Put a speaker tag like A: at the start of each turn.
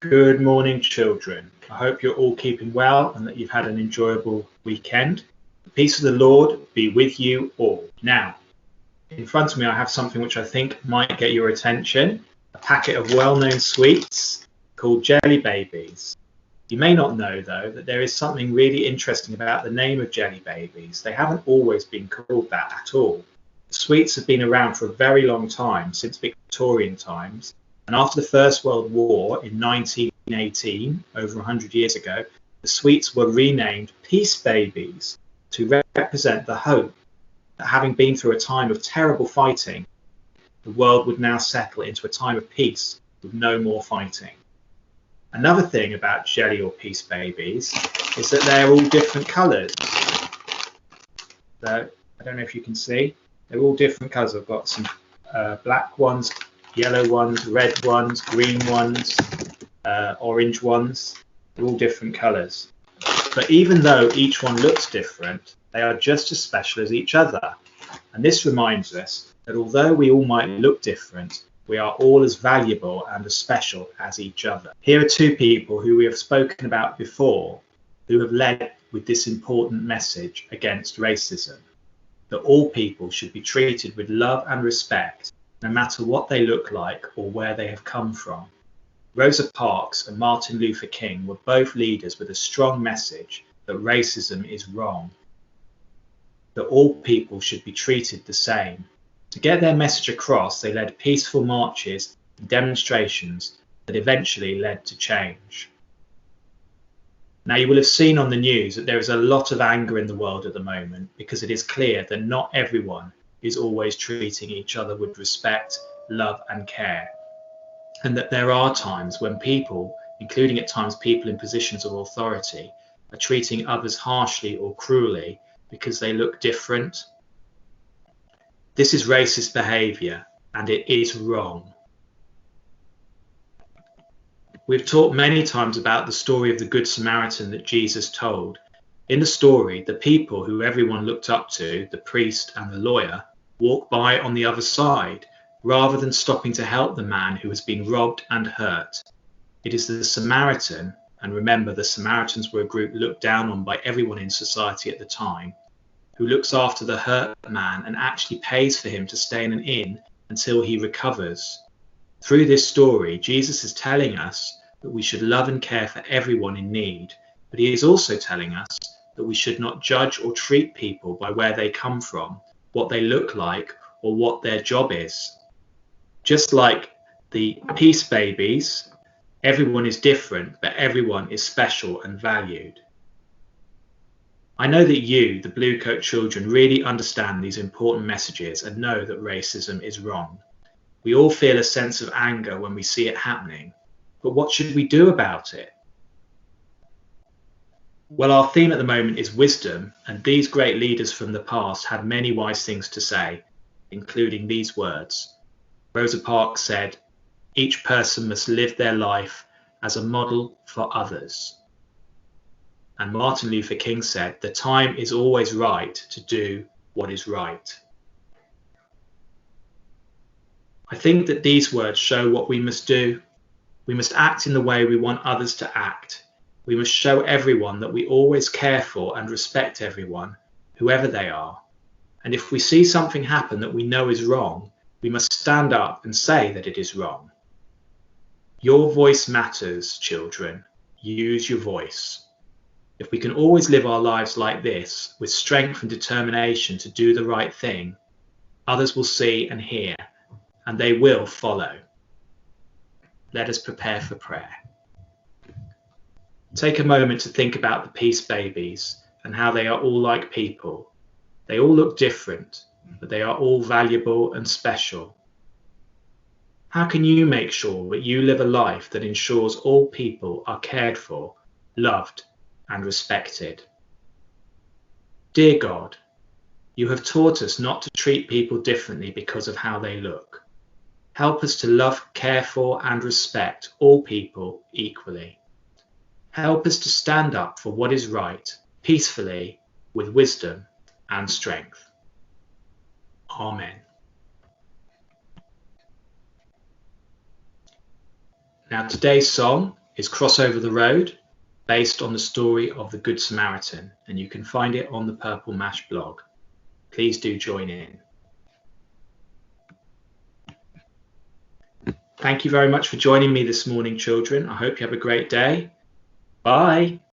A: Good morning, children. I hope you're all keeping well and that you've had an enjoyable weekend. The peace of the Lord be with you all. Now, in front of me, I have something which I think might get your attention, a packet of well-known sweets called Jelly Babies. You may not know, though, that there is something really interesting about the name of Jelly Babies. They haven't always been called that at all. The sweets have been around for a very long time, since Victorian times, and after the First World War in 1918, over 100 years ago, the sweets were renamed Peace Babies to represent the hope that, having been through a time of terrible fighting, the world would now settle into a time of peace with no more fighting. Another thing about Jelly or Peace Babies is that they're all different colours. So, I don't know if you can see, they're all different colours. I've got some black ones, yellow ones, red ones, green ones, orange ones. They're all different colours. But even though each one looks different, they are just as special as each other. And this reminds us that although we all might look different, we are all as valuable and as special as each other. Here are two people who we have spoken about before who have led with this important message against racism, that all people should be treated with love and respect, no matter what they look like or where they have come from. Rosa Parks and Martin Luther King were both leaders with a strong message that racism is wrong, that all people should be treated the same. To get their message across, they led peaceful marches and demonstrations that eventually led to change. Now, you will have seen on the news that there is a lot of anger in the world at the moment because it is clear that not everyone is always treating each other with respect, love and care. And that there are times when people, including at times people in positions of authority, are treating others harshly or cruelly because they look different. This is racist behaviour and it is wrong. We've talked many times about the story of the Good Samaritan that Jesus told. In the story, the people who everyone looked up to, the priest and the lawyer, walked by on the other side, rather than stopping to help the man who has been robbed and hurt. It is the Samaritan, and remember the Samaritans were a group looked down on by everyone in society at the time, who looks after the hurt man and actually pays for him to stay in an inn until he recovers. Through this story, Jesus is telling us that we should love and care for everyone in need, but he is also telling us that we should not judge or treat people by where they come from, what they look like, or what their job is. Just like the Peace Babies, everyone is different, but everyone is special and valued. I know that you, the Blue Coat children, really understand these important messages and know that racism is wrong. We all feel a sense of anger when we see it happening, but what should we do about it? Well, our theme at the moment is wisdom, and these great leaders from the past had many wise things to say, including these words. Rosa Parks said, "Each person must live their life as a model for others." And Martin Luther King said, "The time is always right to do what is right." I think that these words show what we must do. We must act in the way we want others to act. We must show everyone that we always care for and respect everyone, whoever they are. And if we see something happen that we know is wrong, we must stand up and say that it is wrong. Your voice matters, children. Use your voice. If we can always live our lives like this, with strength and determination to do the right thing, others will see and hear, and they will follow. Let us prepare for prayer. Take a moment to think about the Peace Babies and how they are all like people. They all look different, but they are all valuable and special. How can you make sure that you live a life that ensures all people are cared for, loved, and respected? Dear God, you have taught us not to treat people differently because of how they look. Help us to love, care for, and respect all people equally. Help us to stand up for what is right, peacefully, with wisdom and strength. Amen. Now today's song is Cross Over the Road, based on the story of the Good Samaritan, and you can find it on the Purple Mash blog. Please do join in. Thank you very much for joining me this morning, children. I hope you have a great day. Bye.